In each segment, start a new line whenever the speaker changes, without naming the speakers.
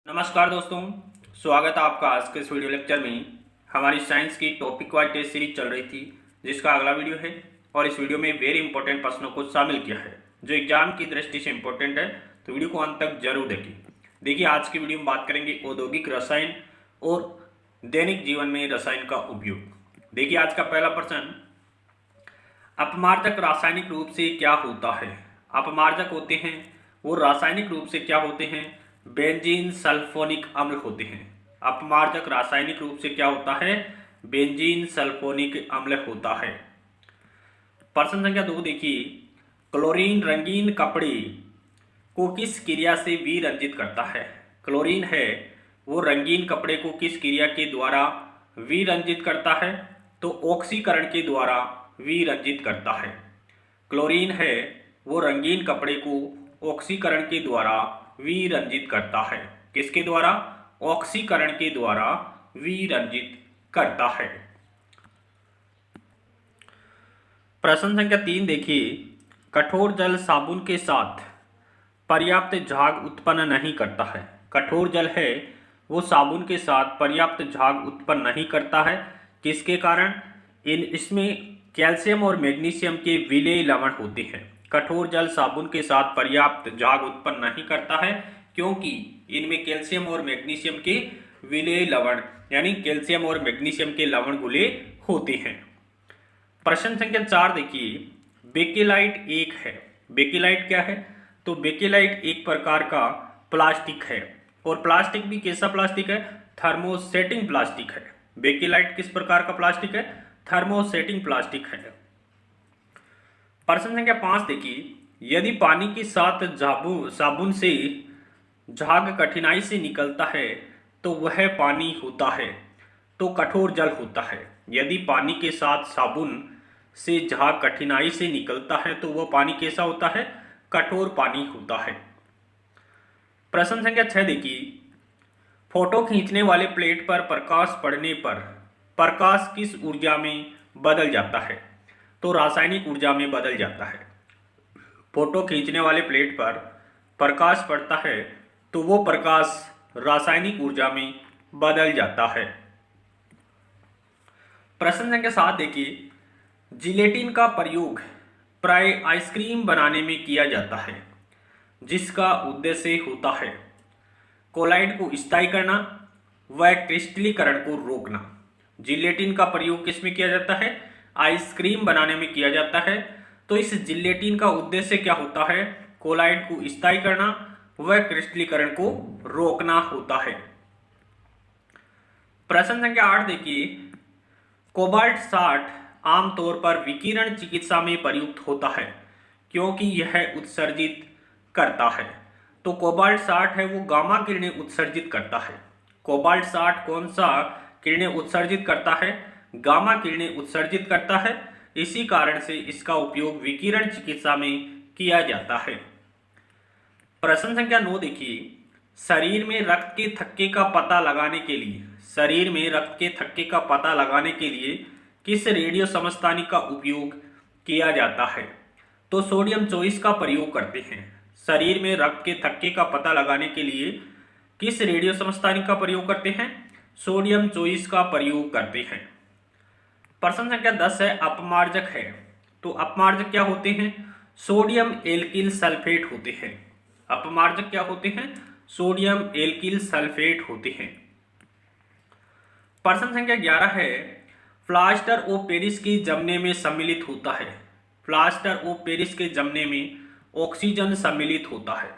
नमस्कार दोस्तों, स्वागत है आपका आज के इस वीडियो लेक्चर में। हमारी साइंस की टॉपिक वाइज टेस्ट सीरीज चल रही थी, जिसका अगला वीडियो है और इस वीडियो में वेरी इंपॉर्टेंट प्रश्नों को शामिल किया है जो एग्जाम की दृष्टि से इंपॉर्टेंट है। तो वीडियो को अंत तक जरूर देखिए। आज की वीडियो में बात करेंगे औद्योगिक रसायन और दैनिक जीवन में रसायन का उपयोग। देखिए आज का पहला प्रश्न, अपमार्जक रासायनिक रूप से क्या होता है। अपमार्जक होते हैं वो रासायनिक रूप से क्या होते हैं, बेंजीन सल्फोनिक अम्ल होते हैं। अपमार्जक रासायनिक रूप से क्या होता है, बेंजीन सल्फोनिक अम्ल होता है। प्रश्न संख्या 2 देखिए, क्लोरीन रंगीन कपड़े को किस क्रिया से विरंजित करता है। क्लोरीन है वो रंगीन कपड़े को किस क्रिया के द्वारा विरंजित करता है, तो ऑक्सीकरण के द्वारा विरंजित करता है। क्लोरीन है वो रंगीन कपड़े को ऑक्सीकरण के द्वारा विरंजित करता है। किसके द्वारा, ऑक्सीकरण के द्वारा विरंजित करता है। प्रश्न संख्या 3 देखिए, कठोर जल साबुन के साथ पर्याप्त झाग उत्पन्न नहीं करता है। कठोर जल है वो साबुन के साथ पर्याप्त झाग उत्पन्न नहीं करता है। किसके कारण, इसमें कैल्शियम और मैग्नीशियम के विलेय लवण होते हैं। कठोर जल साबुन के साथ पर्याप्त झाग उत्पन्न नहीं करता है क्योंकि इनमें कैल्शियम और मैग्नीशियम के विलेय लवण यानी कैल्शियम और मैग्नीशियम के लवण घुले होते हैं। प्रश्न संख्या 4 देखिए, बेकेलाइट एक है। बेकेलाइट क्या है, तो बेकेलाइट एक प्रकार का प्लास्टिक है और प्लास्टिक भी कैसा प्लास्टिक है, थर्मोसेटिंग प्लास्टिक है। बेकेलाइट किस प्रकार का प्लास्टिक है, थर्मोसेटिंग प्लास्टिक है। प्रश्न संख्या 5 देखिए, यदि पानी के साथ साबुन से झाग कठिनाई से निकलता है तो वह पानी होता है, तो कठोर जल होता है। यदि पानी के साथ साबुन से झाग कठिनाई से निकलता है तो वह पानी कैसा होता है, कठोर पानी होता है। प्रश्न संख्या 6 देखिए, फोटो खींचने वाले प्लेट पर प्रकाश पड़ने पर प्रकाश किस ऊर्जा में बदल जाता है, तो रासायनिक ऊर्जा में बदल जाता है। फोटो खींचने वाले प्लेट पर प्रकाश पड़ता है तो वो प्रकाश रासायनिक ऊर्जा में बदल जाता है। प्रश्न संख्या 7 देखिए, जिलेटिन का प्रयोग प्राय आइसक्रीम बनाने में किया जाता है जिसका उद्देश्य होता है कोलाइड को स्थायी करना व क्रिस्टलीकरण को रोकना। जिलेटिन का प्रयोग किसमें किया जाता है, आइसक्रीम बनाने में किया जाता है। तो इस जिलेटिन का उद्देश्य क्या होता है, कोलाइड को स्थायी करना व क्रिस्टलीकरण को रोकना होता है। प्रश्न संख्या 8 देखिए, कोबाल्ट 60 आमतौर पर विकिरण चिकित्सा में प्रयुक्त होता है क्योंकि यह उत्सर्जित करता है। तो कोबाल्ट 60 है वो गामा किरणें उत्सर्जित करता है। कोबाल्ट 60 कौन सा किरणें उत्सर्जित करता है, गामा किरणें उत्सर्जित करता है। इसी कारण से इसका उपयोग विकिरण चिकित्सा में किया जाता है। प्रश्न संख्या 9 देखिए, शरीर में रक्त के थक्के का पता लगाने के लिए किस रेडियो समस्थानिक का उपयोग किया जाता है, तो सोडियम 24 का प्रयोग करते हैं। शरीर में रक्त के थक्के का पता लगाने के लिए किस रेडियो समस्थानिक का प्रयोग करते हैं, सोडियम 24 का प्रयोग करते हैं। प्रश्न संख्या 10 है, अपमार्जक है। तो अपमार्जक क्या होते हैं, सोडियम एल्किल सल्फेट होते हैं। अपमार्जक क्या होते हैं, सोडियम एल्किल सल्फेट होते हैं। प्रश्न संख्या 11 है, प्लास्टर ऑफ पेरिस के जमने में सम्मिलित होता है। प्लास्टर ऑफ पेरिस के जमने में ऑक्सीजन सम्मिलित होता है।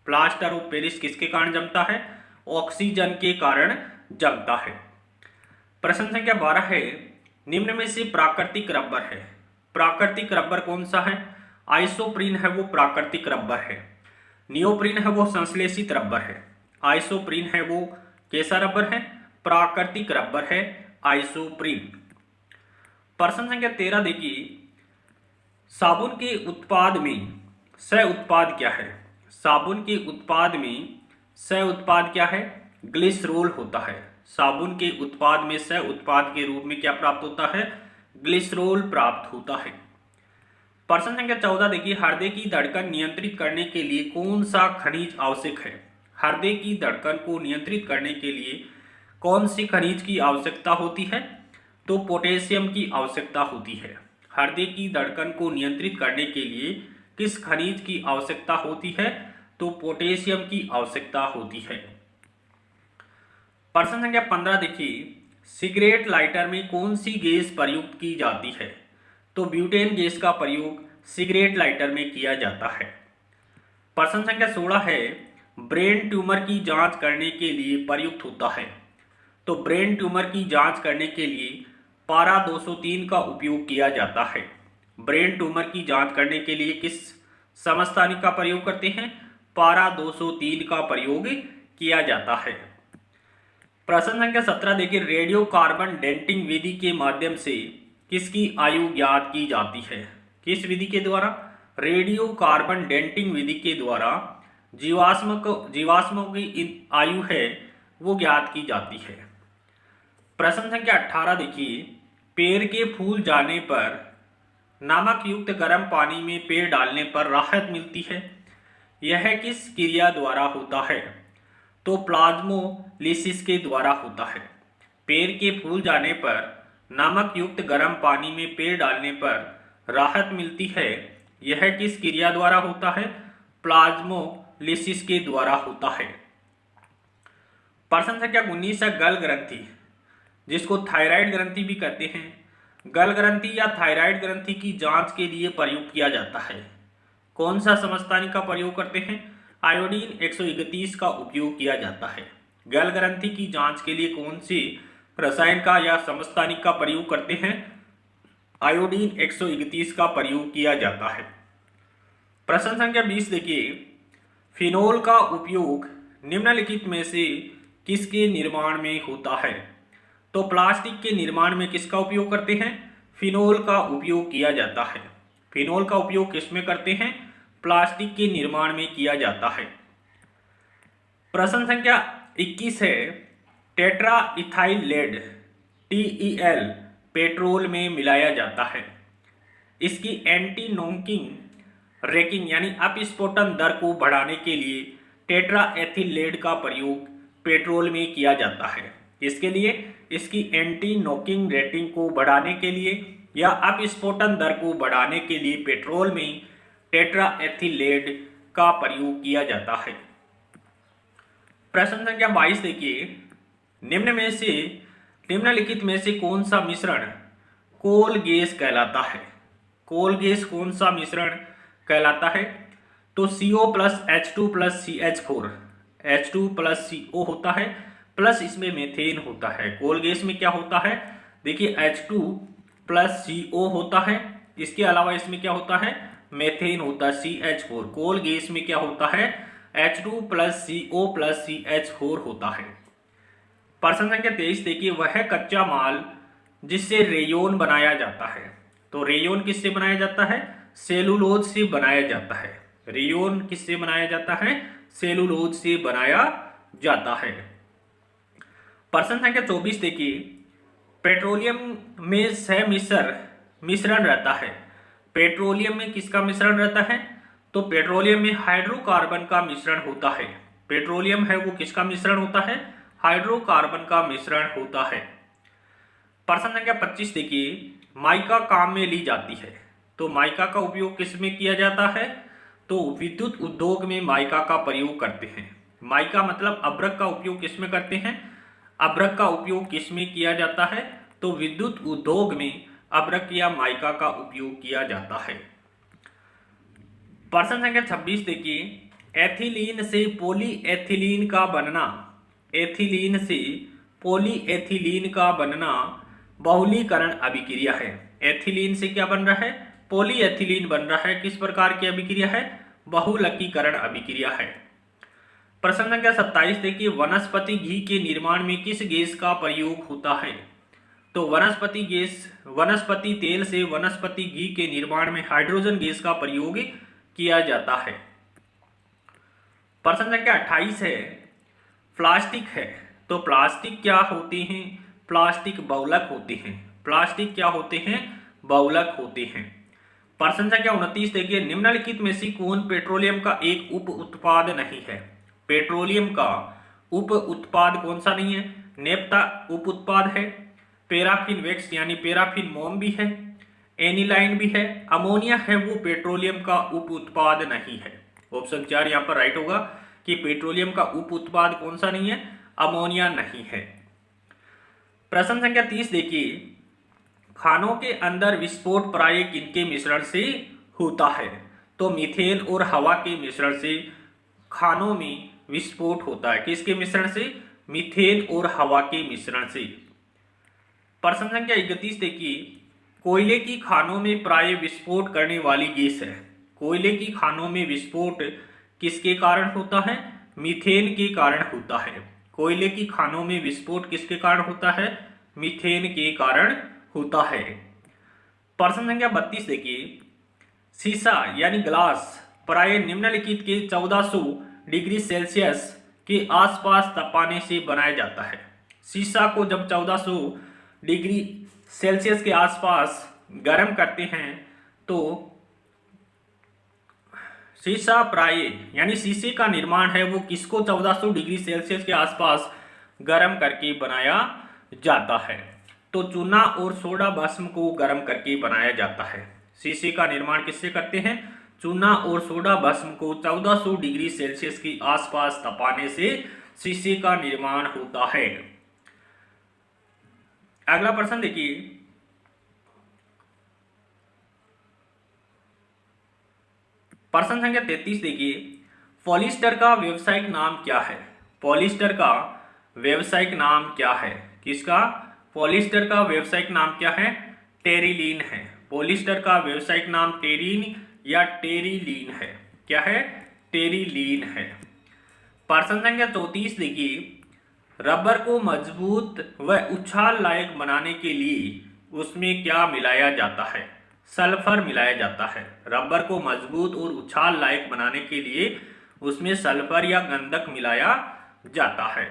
प्लास्टर ऑफ पेरिस किसके कारण जमता है, ऑक्सीजन के कारण जमता है। प्रश्न संख्या 12 है, निम्न में से प्राकृतिक रबर है। प्राकृतिक रबर कौन सा है, आइसोप्रीन है वो प्राकृतिक रबर है। नियोप्रीन है वो संश्लेषित रबर है। आइसोप्रीन है वो कैसा रबर है, प्राकृतिक रबर है आइसोप्रीन। प्रश्न संख्या 13 देखिए, साबुन के उत्पाद में सह उत्पाद क्या है। साबुन के उत्पाद में सह उत्पाद क्या है, ग्लिसरोल होता है। साबुन के उत्पाद में सह उत्पाद के रूप में क्या प्राप्त होता है, ग्लिसरोल प्राप्त होता है। प्रश्न संख्या 14 देखिए, हृदय की धड़कन नियंत्रित करने के लिए कौन सा खनिज आवश्यक है। हृदय की धड़कन को नियंत्रित करने के लिए कौन सी खनिज की आवश्यकता होती है? तो पोटेशियम की आवश्यकता होती है। हृदय की धड़कन को नियंत्रित करने के लिए किस खनिज की आवश्यकता होती है? तो पोटेशियम की आवश्यकता होती है। प्रश्न संख्या 15 देखिए, सिगरेट लाइटर में कौन सी गैस प्रयुक्त की जाती है? तो ब्यूटेन गैस का प्रयोग सिगरेट लाइटर में किया जाता है। प्रश्न संख्या 16 है, ब्रेन ट्यूमर की जांच करने के लिए प्रयुक्त होता है। तो ब्रेन ट्यूमर की जांच करने के लिए पारा 203 का उपयोग किया जाता है। ब्रेन ट्यूमर की जांच करने के लिए किस समस्थानिक का प्रयोग करते हैं? पारा 203 का प्रयोग किया जाता है। प्रश्न संख्या 17 देखिए, रेडियो कार्बन डेंटिंग विधि के माध्यम से किसकी आयु ज्ञात की जाती है? किस विधि के द्वारा? रेडियो कार्बन डेंटिंग विधि के द्वारा जीवाश्मों की आयु है वो ज्ञात की जाती है। प्रश्न संख्या 18 देखिए, पेड़ के फूल जाने पर नमक युक्त गर्म पानी में पेड़ डालने पर राहत मिलती है, यह किस क्रिया द्वारा होता है? तो प्लाज्मोलिसिस के द्वारा होता है। पेड़ के फूल जाने पर नमक युक्त गर्म पानी में पेड़ डालने पर राहत मिलती है, यह किस क्रिया द्वारा होता है? प्लाज्मोलिसिस के द्वारा होता है। प्रश्न संख्या 19 है, गल ग्रंथि, जिसको थायराइड ग्रंथि भी कहते हैं, गल ग्रंथि या थायराइड ग्रंथि की जांच के लिए प्रयुक्त किया जाता है। कौन सा समस्थानिक का प्रयोग करते हैं? आयोडीन 131 का उपयोग किया जाता है। गल ग्रंथि की जांच के लिए कौन सी रसायन का या समस्थानिक का प्रयोग करते हैं? आयोडीन 131 का प्रयोग किया जाता है। प्रश्न संख्या 20 देखिए, फिनोल का उपयोग निम्नलिखित में से किसके निर्माण में होता है? तो प्लास्टिक के निर्माण में किसका उपयोग करते हैं? फिनोल का उपयोग किया जाता है। फिनोल का उपयोग किसमें करते हैं? प्लास्टिक के निर्माण में किया जाता है। प्रश्न संख्या 21 है, tetra ethyl lead TEL petrol में मिलाया जाता है। इसकी एंटी नॉकिंग रेकिंग यानी अपस्फोटन दर को बढ़ाने के लिए टेट्रा एथिल लेड का प्रयोग पेट्रोल में किया जाता है। इसके लिए इसकी एंटी नॉकिंग रेटिंग को बढ़ाने के लिए या अपस्फोटन दर को बढ़ाने के लिए पेट्रोल में टेट्रा एथिल लेड का प्रयोग किया जाता है। प्रश्न संख्या 22 देखिए, निम्नलिखित में से कौन सा मिश्रण कोल गैस कहलाता है? कोल गैस कौन सा मिश्रण कहलाता है? तो CO plus H2 plus CH4, H2 plus CO होता है, प्लस इसमें मेथेन होता है। कोल गैस में क्या होता है? देखिए H2 प्लस CO होता है, इसके अलावा इसमें क्या होता है? मेथेन होता है CH4। कोल गैस में क्या होता है? H2 plus CO plus CH4 होता है। प्रश्न संख्या 23 देखिए, वह कच्चा माल जिससे रेयोन बनाया जाता है। तो रेयोन किससे बनाया जाता है? सेलुलोज से बनाया जाता है। रेयोन किससे बनाया जाता है? सेलुलोज से बनाया जाता है। प्रश्न संख्या 24 देखिए, पेट्रोलियम में सहमिश्र मिश्रण रहता है। पेट्रोलियम में किसका मिश्रण रहता है? तो पेट्रोलियम में हाइड्रोकार्बन का मिश्रण होता है। पेट्रोलियम है वो किसका मिश्रण होता है? हाइड्रोकार्बन का मिश्रण होता है। प्रश्न संख्या 25 देखिए, माइका काम में ली जाती है। तो माइका का उपयोग किस में किया जाता है? तो विद्युत उद्योग में माइका का प्रयोग करते हैं। माइका मतलब अभ्रक का उपयोग किस में करते हैं? अभ्रक का उपयोग किस में किया जाता है? तो विद्युत उद्योग में अभ्रक या माइका का उपयोग किया जाता है। प्रश्न संख्या 26 देखिए, एथिलीन से पॉलीएथिलीन का बनना, एथिलीन से पॉलीएथिलीन का बनना बहुलीकरण अभिक्रिया है। एथिलीन से क्या बन रहा है? पॉलीएथिलीन बन रहा है। किस प्रकार की अभिक्रिया है? बहुलकीकरण अभिक्रिया है। प्रश्न संख्या 27 देखिए, वनस्पति घी के निर्माण में किस गैस का प्रयोग होता है? तो वनस्पति तेल से वनस्पति घी के निर्माण में हाइड्रोजन गैस का प्रयोग किया जाता है। प्रश्न संख्या 28 है, प्लास्टिक है। तो प्लास्टिक क्या होते हैं? प्लास्टिक बहुलक होते हैं। प्लास्टिक क्या होते हैं? बहुलक होते हैं। प्रश्न संख्या 29 देखिए, निम्नलिखित में से कौन पेट्रोलियम का एक उप उत्पाद नहीं है? पेट्रोलियम का उप उत्पाद कौन सा नहीं है? नेफ्था उप उत्पाद है, पैराफिन वैक्स यानी पैराफिन मोम भी है, एनिलाइन भी है, अमोनिया है वो पेट्रोलियम का उप उत्पाद नहीं है। ऑप्शन 4 यहाँ पर राइट होगा कि पेट्रोलियम का उप उत्पाद कौन सा नहीं है? अमोनिया नहीं है। प्रश्न संख्या 30 देखिए, खानों के अंदर विस्फोट प्राय किनके मिश्रण से होता है? तो मीथेन और हवा के मिश्रण से खानों में विस्फोट होता है। किसके मिश्रण से? मीथेन और हवा के मिश्रण से। प्रश्न संख्या 31 देखिए, कोयले की खानों में प्राय विस्फोट करने वाली गैस है। कोयले की खानों में विस्फोट किसके कारण होता है? मीथेन के कारण होता है। कोयले की खानों में विस्फोट किसके कारण होता है? मीथेन के कारण होता है। प्रश्न संख्या 32 देखिए, शीशा यानी ग्लास प्राय निम्नलिखित के 1400 डिग्री सेल्सियस के आसपास तपाने से बनाया जाता है। शीशा को जब 1400 डिग्री सेल्सियस के आसपास गर्म करते हैं तो शीशा प्राय यानी शीशे का निर्माण है वो किसको 1400 डिग्री सेल्सियस के आसपास गर्म करके बनाया जाता है? तो चूना और सोडा भस्म को गर्म करके बनाया जाता है। शीशे का निर्माण किससे करते हैं? चूना और सोडा भस्म को 1400 डिग्री सेल्सियस के आसपास तपाने से शीशे का निर्माण होता है। अगला प्रश्न देखिए, प्रश्न संख्या 33 देखिए, पॉलिस्टर का व्यावसायिक नाम क्या है? पॉलिस्टर का व्यावसायिक नाम क्या है? किसका? पॉलिस्टर का व्यावसायिक नाम क्या है? टेरिलीन है। पॉलिस्टर का व्यावसायिक नाम टेरिन या टेरिलीन है। क्या है? टेरिलीन है। प्रश्न संख्या 34 देखिए, रबर को मजबूत व उछाल लायक बनाने के लिए उसमें क्या मिलाया जाता है? सल्फर मिलाया जाता है। रबर को मजबूत और उछाल लायक बनाने के लिए उसमें सल्फर या गंधक मिलाया जाता है।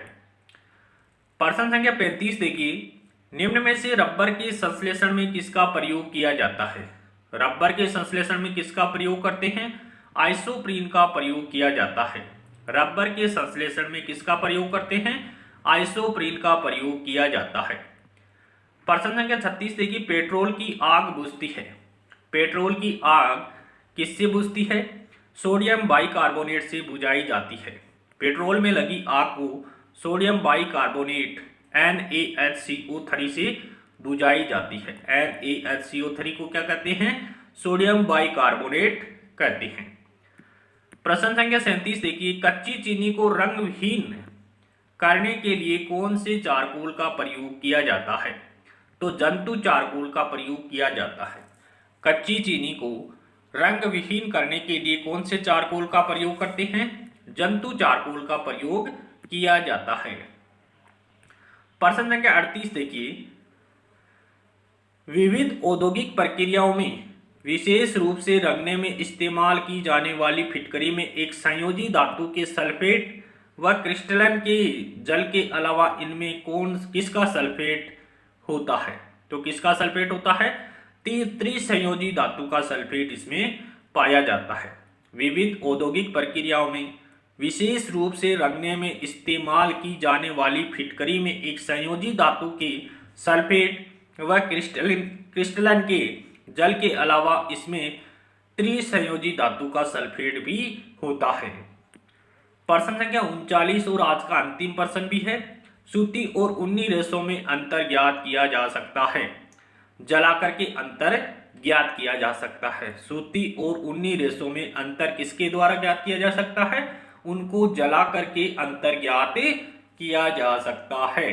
प्रश्न संख्या 35 देखिए, निम्न में से रबर के संश्लेषण में किसका प्रयोग किया जाता है? रबर के संश्लेषण में किसका प्रयोग करते हैं? आइसोप्रीन का प्रयोग किया जाता है। रबर के संश्लेषण में किसका प्रयोग करते हैं? आइसोप्रीन का प्रयोग किया जाता है। प्रश्न संख्या 36 देखिए, पेट्रोल की आग बुझती है। पेट्रोल की आग किससे बुझती है? सोडियम बाइकार्बोनेट से बुझाई जाती है। पेट्रोल में लगी आग को सोडियम बाइकार्बोनेट NaHCO3 से बुझाई जाती है। NaHCO3 को क्या कहते हैं? सोडियम बाइकार्बोनेट कहते हैं। प्रश्न संख्या 37 देखिए, कच्ची चीनी को रंगहीन करने के लिए कौन से चारकोल का प्रयोग किया जाता है? तो जंतु चारकोल का प्रयोग किया जाता है। कच्ची चीनी को रंग विहीन करने के लिए कौन से चारकोल का प्रयोग करते हैं? जंतु चारकोल का प्रयोग किया जाता है। प्रश्न संख्या 38 देखिए, विविध औद्योगिक प्रक्रियाओं में विशेष रूप से रंगने में इस्तेमाल की जाने वाली फिटकरी में एक संयोजी धातु के सल्फेट व क्रिस्टलन के जल के अलावा इनमें किसका सल्फेट होता है? तो किसका सल्फेट होता है? त्रिसंयोजी धातु का सल्फेट इसमें पाया जाता है। विविध औद्योगिक प्रक्रियाओं में विशेष रूप से रंगने में इस्तेमाल की जाने वाली फिटकरी में एक संयोजी धातु के सल्फेट व क्रिस्टलन के जल के अलावा इसमें त्रिसंयोजी धातु का सल्फेट भी होता है। प्रश्न संख्या 39 और आज का अंतिम प्रश्न भी है, सूती और ऊनी रेशों में अंतर ज्ञात किया जा सकता है। जलाकर के अंतर ज्ञात किया जा सकता है। सूती और ऊनी रेशों में अंतर किसके द्वारा ज्ञात किया जा सकता है? उनको जला करके अंतर ज्ञात किया जा सकता है।